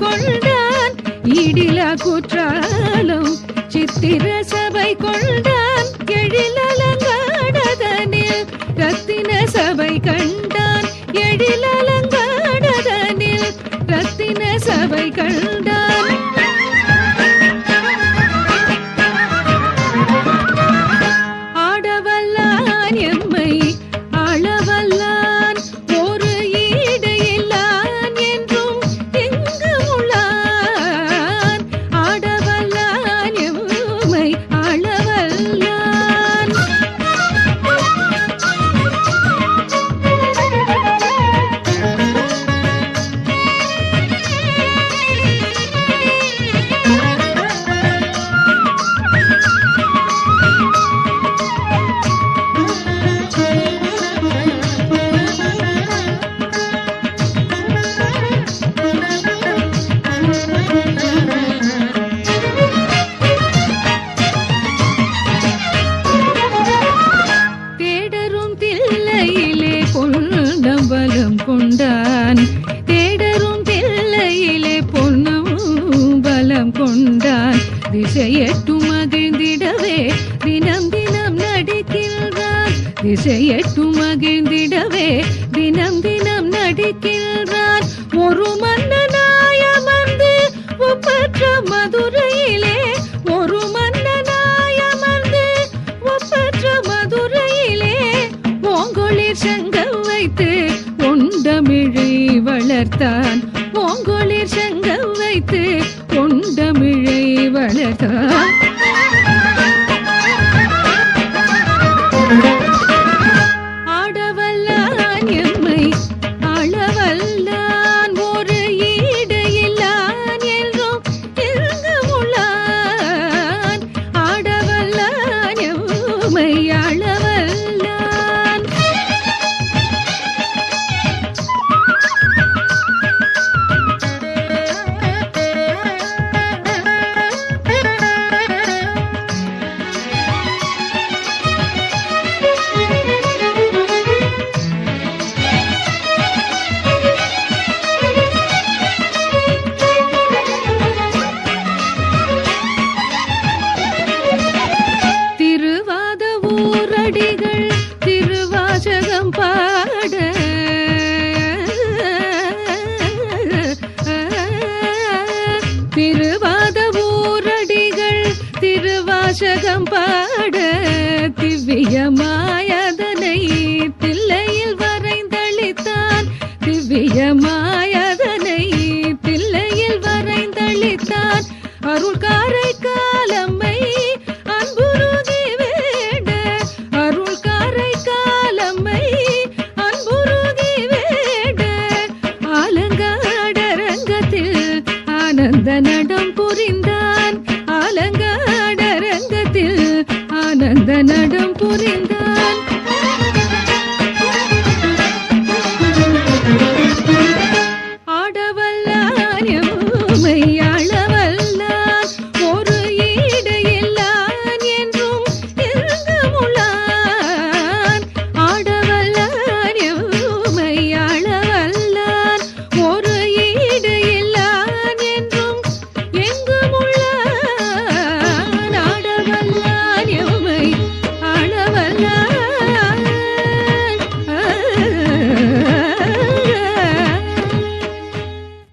கொண்டான் ஈடில குற்றாலம் சித்திர சபை கொண்டான் எழிலலங்காடதனில் ரத்தின சபை கண்டான் எழிலலங்காடதனில் ரத்தின சபை கண்டான் ஆடவல்லான் எம்மை ஆளவல்லான் ஒரு ஈடு இல்லான் என்றும் எங்கும் உள்ளான் ஆடவல்லான் எம்மை ஆளவல்லான் தேடரும் தில்லையிலே பொன்னம்பலம் கொண்டான் தேடரும் தில்லையிலே பொன்னம்பலம் கொண்டான் திசையட்டும் மகிழ்ந்திடவே தினம் தினம் நடிக்கின்றான் திசையட்டும் மகிழ்ந்திடவே தினம் தினம் நடிக்கின்றான் ஒரு மன்னனாய வந்து ஒப்பற்ற மதுரையிலே ஒரு மன்னனாய வந்து ஒப்பற்ற மதுரையிலே ஓங்கொளிர் சங்கம் வைத்து ஒண்டமிழை வளர்த்தான் ஓங்கொளிர் சங்கம் வைத்து ஒண்டமிழை வளர்த்தான் ஆடவல்லான் எம்மை ஆளவல்லான் ஒரு ஈடு இல்லான் என்றும் எங்கும் உள்ளான் ஆடவல்லான் எம்மை ஆளவல்லான் திருவாத ஊரடிகள் திருவாசகம் பாட திருவாத ஊரடிகள் திருவாசகம் பாட திவ்யமாயதனை தில்லையில் வரைந்தளித்தான் திவ்யமாயதனை தில்லையில் வரைந்தளித்தான் அருள்காரை காலம்மை அன்புருகி வேண்ட அருள்காரை காலம்மை அன்புருகி வேண்ட ஆலங்காடரங்கத்தில் ஆனந்த நடம் புரிந்தான் ஆலங்காடரங்கத்தில் ஆனந்த நடம் புரிந்தான்